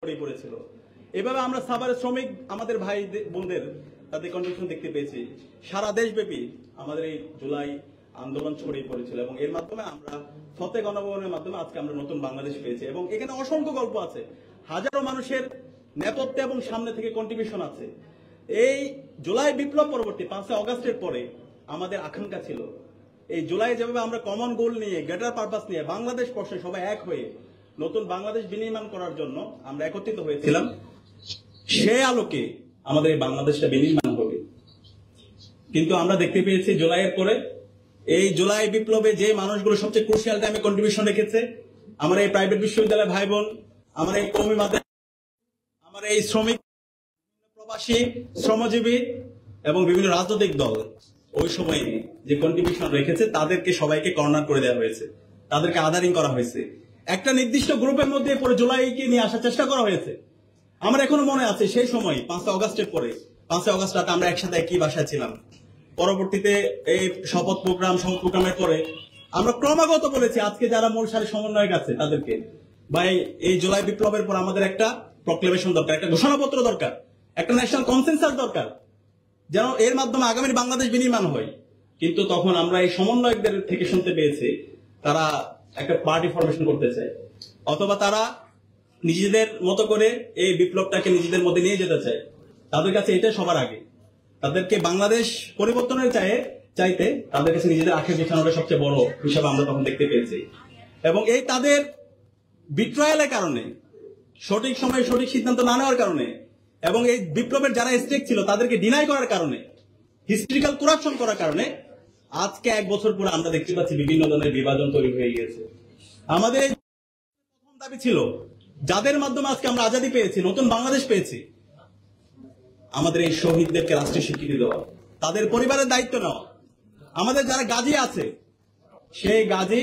ছড়িয়ে পড়েছিল। এভাবে আমরা সাভারের শ্রমিক আমাদের ভাই বোনদের তাদের কন্ডিশন দেখতে পেয়েছি। সারা দেশব্যাপী আমাদের এই জুলাই আন্দোলন ছড়িয়ে পড়েছিল এবং এর মাধ্যমে আমরা ফতে গণভবনের মাধ্যমে আজকে আমরা নতুন বাংলাদেশ পেয়েছি এবং এখানে অসংখ্য গল্প আছে, হাজারো মানুষের নেপথ্যে এবং সামনে থেকে কন্ট্রিবিউশন আছে। এই জুলাই বিপ্লব পরবর্তী 5 অগাস্টের পরে আমাদের আকাঙ্ক্ষা ছিল এই জুলাই যেভাবে আমরা কমন গোল নিয়ে গ্রেটার পারপাস নিয়ে বাংলাদেশ প্রশ্নে সবাই এক হয়ে নতুন বাংলাদেশ বিনির্মাণ করার জন্য আমরা একত্রিত হয়েছিলাম, সে আলোকে আমাদের এই বাংলাদেশটা বিনির্মাণ হবে। কিন্তু আমরা দেখতে পেয়েছি জুলাইয়ের পরে এই জুলাই বিপ্লবে যে মানুষগুলো সবচেয়ে ক্রুশিয়াল টাইমে কন্ট্রিবিউশন রেখেছে, আমার এই প্রাইভেট বিশ্ববিদ্যালয়ের ভাই বোন, আমার এই কওমি মাদ্রাসা, আমার এই শ্রমিক, প্রবাসী, শ্রমজীবী এবং বিভিন্ন রাজনৈতিক দল ওই সময়ে যে কন্ট্রিবিউশন রেখেছে তাদেরকে সবাইকে কর্নার করে দেওয়া হয়েছে, তাদেরকে আদারিং করা হয়েছে, একটা নির্দিষ্ট গ্রুপের মধ্যে পরে জুলাইকে নিয়ে আসার চেষ্টা করা হয়েছে। আমার এখনো মনে আছে সেই সময় 5 অগাস্টের পরে 5 অগাস্ট রাতে আমরা একসাথে একই বাসায় ছিলাম। পরবর্তীতে এই শপথ প্রোগ্রামের পরে আমরা ক্রমাগত বলেছি আজকে যারা মূল সারি সমন্বয়ক আছে তাদেরকে, ভাই এই জুলাই বিপ্লবের পর আমাদের একটা প্রক্লেমেশন দরকার, একটা ঘোষণাপত্র দরকার, একটা ন্যাশনাল কনসেনসাস দরকার, যেন এর মাধ্যমে আগামী বাংলাদেশ বিনির্মাণ হয়। কিন্তু তখন আমরা এই সমন্বয়কদের থেকে শুনতে পেয়েছি তারা একটা পার্টি ফরমেশন করতে চায়, অথবা তারা নিজেদের মতো করে এই বিপ্লবটাকে নিজেদের মধ্যে নিয়ে যেতে চায়। তাদের কাছে এটা সবার আগে, তাদেরকে বাংলাদেশ পরিবর্তনের চাইতে তাদের কাছে নিজেদের আখের বিছানোটা সবচেয়ে বড় হিসাবে আমরা তখন দেখতে পেয়েছি। এবং এই তাদের বিট্রায়ালের কারণে, সঠিক সময়ে সঠিক সিদ্ধান্ত না নেওয়ার কারণে এবং এই বিপ্লবের যারা স্টেক ছিল তাদেরকে ডিনাই করার কারণে, হিস্ট্রিক্যাল করাপশন করার কারণে আজকে 1 বছর পরে আমরা দেখতে পাচ্ছি বিভিন্ন ধরনের বিভাজন তৈরি হয়ে গিয়েছে। আমাদের প্রথম দাবি ছিল যাদের মাধ্যমে আজকে আমরা আজাদী পেয়েছি, নতুন বাংলাদেশ পেয়েছি, আমাদের এই শহীদদেরকে রাষ্ট্রীয় স্বীকৃতি দেওয়া, তাদের পরিবারের দায়িত্ব নেওয়া, আমাদের যারা গাজী আছে সেই গাজী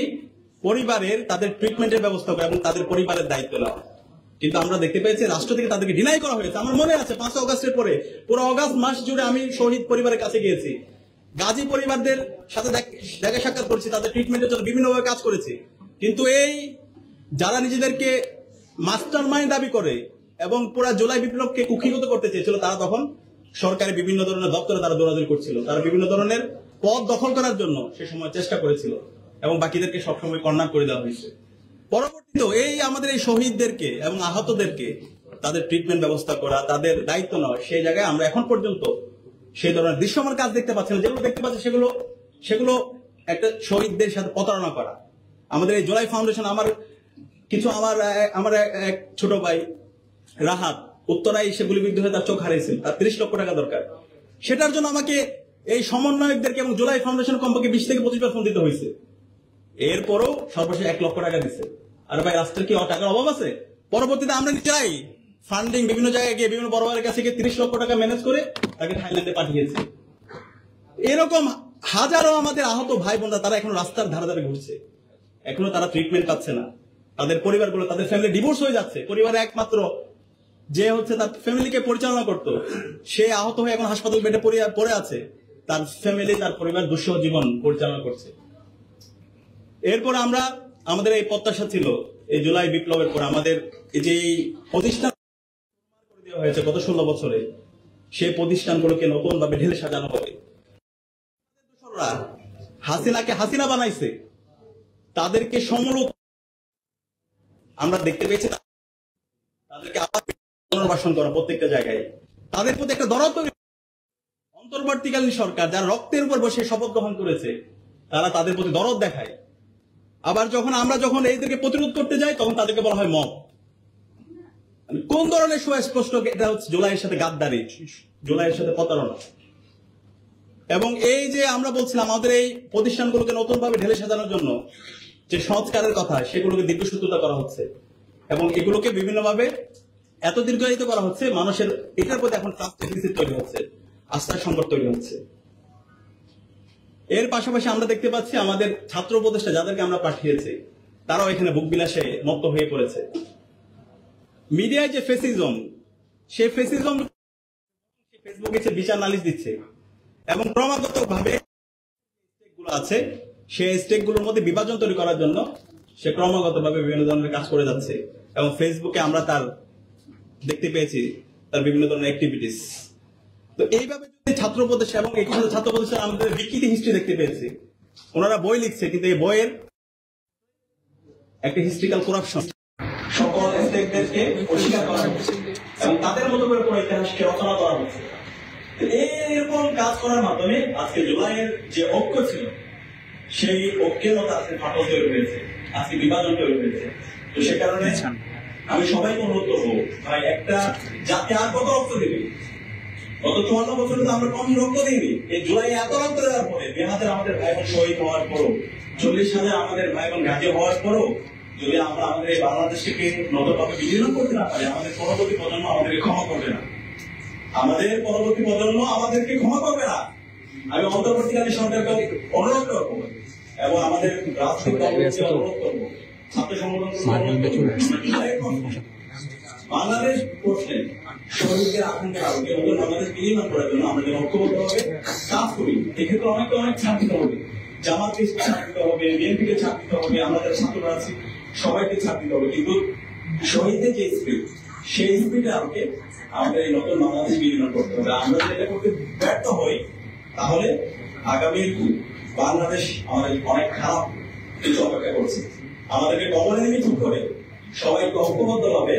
পরিবারের তাদের ট্রিটমেন্টের ব্যবস্থা করা এবং তাদের পরিবারের দায়িত্ব নেওয়া। কিন্তু আমরা দেখতে পেয়েছি রাষ্ট্র থেকে তাদেরকে ডিনাই করা হয়েছে। আমার মনে আছে 5 অগাস্টের পরে পুরো অগাস্ট মাস জুড়ে আমি শহীদ পরিবারের কাছে গিয়েছি, গাজী পরিবারদের সাথে দেখা সাক্ষাৎ করেছি, তাদের ট্রিটমেন্টের জন্য বিভিন্নভাবে কাজ করেছি। কিন্তু এই যারা নিজেদেরকে মাস্টার মাইন্ড দাবি করে এবং পুরো জুলাই বিপ্লবকে কুক্ষিগত করতে চেয়েছিল, তারা তখন সরকারি বিভিন্ন ধরনের দপ্তরে তারা দৌড়াদৌড়ি করছিল, তারা বিভিন্ন ধরনের পদ দখল করার জন্য সে সময় চেষ্টা করেছিল এবং বাকিদেরকে সবসময় কর্নার করে দেওয়া হয়েছে। পরবর্তীতে এই আমাদের এই শহীদদেরকে এবং আহতদেরকে তাদের ট্রিটমেন্ট ব্যবস্থা করা, তাদের দায়িত্ব নেওয়া, সেই জায়গায় আমরা এখন পর্যন্ত সেই ধরনের দৃশ্যমান কাজ দেখতে পাচ্ছি না। যেগুলো দেখতে পাচ্ছি সেগুলো একটা শহীদদের সাথে প্রতারণা করা। আমাদের এই জুলাই ফাউন্ডেশন, আমার এক ছোট ভাই রাহাত উত্তরায় সে গুলিবিদ্ধ হয়ে তার চোখ হারিয়েছিল, তার 30 লক্ষ টাকা দরকার। সেটার জন্য আমাকে এই সমন্বয়কদেরকে এবং জুলাই ফাউন্ডেশন কমপক্ষে 20 থেকে 25% দিতে হয়েছে। এরপরও সর্বশেষ 1 লক্ষ টাকা দিচ্ছে। আর ভাই রাষ্ট্রের কি টাকার অভাব আছে? পরবর্তীতে আমরা নিজেরাই ফান্ডিং বিভিন্ন জায়গায় গিয়ে বিভিন্ন বড় ভাইয়ের কাছে গিয়ে 30 লক্ষ টাকা ম্যানেজ করে তাকে থাইল্যান্ডে পাঠিয়েছে। এরকম হাজারো আমাদের আহত ভাই বোনরা তারা এখন রাস্তার ধারে ধারে ঘুরছে, এখনো তারা ট্রিটমেন্ট পাচ্ছে না। তাদের পরিবারগুলো, তাদের ফ্যামিলি ডিভোর্স হয়ে যাচ্ছে। পরিবারে একমাত্র যে হচ্ছে তার ফ্যামিলিকে পরিচালনা করতো সে আহত হয়ে এখন হাসপাতাল বেডে পড়ে আছে, তার ফ্যামিলি, তার পরিবার দুঃসহ জীবন পরিচালনা করছে। এরপর আমাদের এই প্রত্যাশা ছিল এই জুলাই বিপ্লবের পর আমাদের এই যে প্রতিষ্ঠান করে দেওয়া হয়েছে গত 16 বছরে, সেই প্রতিষ্ঠানগুলোকে নতুন ভাবে ঢেলে সাজানো হবে। হাসিনাকে হাসিনা বানাইছে, তাদেরকে সমলত আমরা দেখতে পেয়েছি, তাদেরকে আবার পুনর্বাসন করা প্রত্যেকটা জায়গায়, তাদের প্রতি একটা দরদ তৈরি। অন্তর্বর্তীকালীন সরকার যারা রক্তের উপর বসে শপথ গ্রহণ করেছে তারা তাদের প্রতি দরদ দেখায়। আবার আমরা যখন এইদেরকে প্রতিরোধ করতে যাই তখন তাদেরকে বলা হয় মব। কোন ধরনের সুস্পষ্ট এটা হচ্ছে জুলাইয়ের সাথে গাদ্দারি, জুলাইয়ের সাথে প্রতারণা। এবং এই যে আমরা বলছিলাম আমাদের এই প্রতিষ্ঠানগুলোকে নতুন ভাবে ঢেলে সাজানোর জন্য যে সংস্কারের কথা, সেগুলোকে দীর্ঘসূত্রতা করা হচ্ছে এবং এগুলোকে বিভিন্নভাবে এত দীর্ঘায়িত করা হচ্ছে, মানুষের এটার প্রতি এখন ট্রাস্ট ডেফিসিট তৈরি হচ্ছে, আস্থার সংকট তৈরি হচ্ছে। এর পাশাপাশি আমরা দেখতে পাচ্ছি আমাদের ছাত্র উপদেষ্টা যাদেরকে আমরা পাঠিয়েছি তারাও এখানে বুক বিলাসে মত্ত হয়ে পড়েছে। মিডিয়ায় যে ফেসিজম, সেই ফেসিজম ফেসবুকে সে বিচার নালিশ দিচ্ছে এবং ক্রমাগত ভাবে স্টেকগুলো আছে সেই স্টেকগুলোর মধ্যে বিভাজন তৈরি করার জন্য সে ক্রমাগত ভাবে বিভিন্ন ধরনের কাজ করে যাচ্ছে। এবং ফেসবুকে আমরা তার দেখতে পেয়েছি তার বিভিন্ন ধরনের অ্যাক্টিভিটিস। তো এইভাবে যদি ছাত্র প্রতিষ্ঠান এবং একই সাথে ছাত্র প্রতিষ্ঠান আমাদের বিকৃতি হিস্ট্রি দেখতে পেয়েছি, ওনারা বই লিখছে কিন্তু এই বইয়ের একটা হিস্ট্রিক্যাল করাপশন সকল স্টেকদেরকে অস্বীকার করা হচ্ছে এবং তাদের মতো করে পুরো ইতিহাসকে রচনা করা হচ্ছে। এরকম কাজ করার মাধ্যমে আজকে জুলাইয়ের যে ঐক্য ছিল সেই ঐক্যের মতো আজকে ফাটল তৈরি হয়েছে, আজকে বিভাজন তৈরি হয়েছে। তো সে কারণে আমি সবাইকে অনুরোধ করবো, ভাই একটা জাতি আর কত রক্ত দেবে? গত 54 বছরে তো আমরা কম রক্ত দিইনি। এই জুলাই এত রক্ত দেওয়ার পরে 2000 আমাদের ভাই বোন শহীদ হওয়ার পরও, 40 সালে আমাদের ভাই বোন গাজী হওয়ার পরও যদি আমরা আমাদের এই বাংলাদেশকে নতুনভাবে বিলীন করতে না পারি, আমাদের পরবর্তী প্রজন্ম আমাদেরকে ক্ষমা করবে না। আমাদের পরবর্তী প্রজন্ম আমাদেরকে ক্ষমা করবে না। আমি অন্তর্বর্তীকালীন সরকারকে অনুরোধ করবো এবং আমাদের রাজনৈতিক দলকে অনুরোধ করবো, ছাত্র সংগঠন বাংলাদেশ প্রশ্নে শহীদদের আকাঙ্ক্ষা আলোকে নতুন বাংলাদেশ বিনির্মাণ করার জন্য আমরা যেন ঐক্যবদ্ধভাবে কাজ করি। এক্ষেত্রে অনেক ছাড় দিতে হবে, জামাতকে ছাড় দিতে হবে, বিএনপিকে ছাড় দিতে হবে, আমরা যারা ছাত্ররা আছি সবাইকে ছাড় দিতে হবে। কিন্তু শহীদদের যে স্পিড, সেই স্পিডে আলোকে আমাদের এই নতুন বাংলাদেশ বিনির্মাণ করতে হবে। আমরা যদি এটা করতে ব্যর্থ হই তাহলে আগামী বাংলাদেশ আমাদের অনেক খারাপ কিছু অপেক্ষা করছে। আমাদেরকে কমন এনিমি ঠিক করে সবাইকে ঐক্যবদ্ধভাবে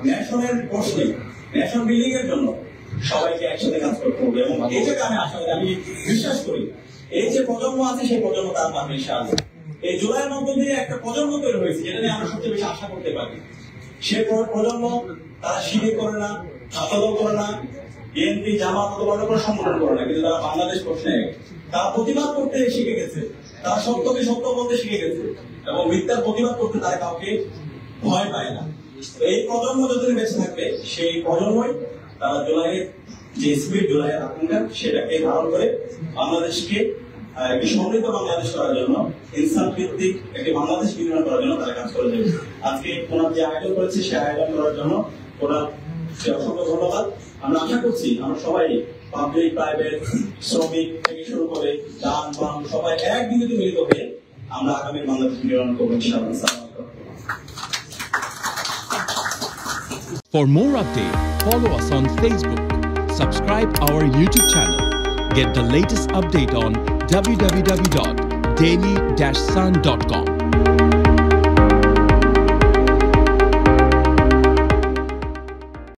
ন্যাশনের প্রশ্নে, ন্যাশন বিল্ডিং এর জন্য সবাইকে একসাথে কাজ করতে হবে। এবং এই জায়গায় আমি আশা করি, আমি বিশ্বাস করি এই যে প্রজন্ম আছে সেই প্রজন্ম তার পাশে ইনশাআল্লাহ। এই জুলাইয়ের মধ্য দিয়ে একটা প্রজন্ম তৈরি হয়েছে যেটা নিয়ে আমরা সবচেয়ে বেশি আশা করতে পারি। সে প্রজন্ম তারা শিবির করে না, ছাত্রদল করে না, বিএনপি জামাত অথবা অন্য কোনো সংগঠন করে না, কিন্তু তারা বাংলাদেশ প্রশ্নে তারা প্রতিবাদ করতে শিখে গেছে, তারা সত্যকে সত্য বলতে শিখে গেছে এবং মিথ্যার প্রতিবাদ করতে তারা কাউকে ভয় পায় না। এই প্রজন্ম যতদিন বেঁচে থাকবে সেই প্রজন্মই তারা জুলাইয়ের যে স্পিড, জুলাইয়ের আকাঙ্ক্ষা সেটাকে ধারণ করে বাংলাদেশকে একটি সমৃদ্ধ বাংলাদেশ করার জন্য, ইনসান ভিত্তিক একটি বাংলাদেশ নির্মাণ করার জন্য তারা কাজ করে যাবে। আজকে ওনার যে আয়োজন করেছে সেই আয়োজন করার জন্য ওনার অসংখ্য ধন্যবাদ। আমরা আশা করছি আমরা সবাই পাবলিক, প্রাইভেট, শ্রমিক থেকে শুরু করে যান বাহন সবাই এক বিন্দুতে মিলিত হয়ে আমরা আগামী বাংলাদেশ নির্মাণ করবো ইনশাআল্লাহ। For more updates, follow us on Facebook, subscribe our YouTube channel, get the latest update on www.daily-sun.com.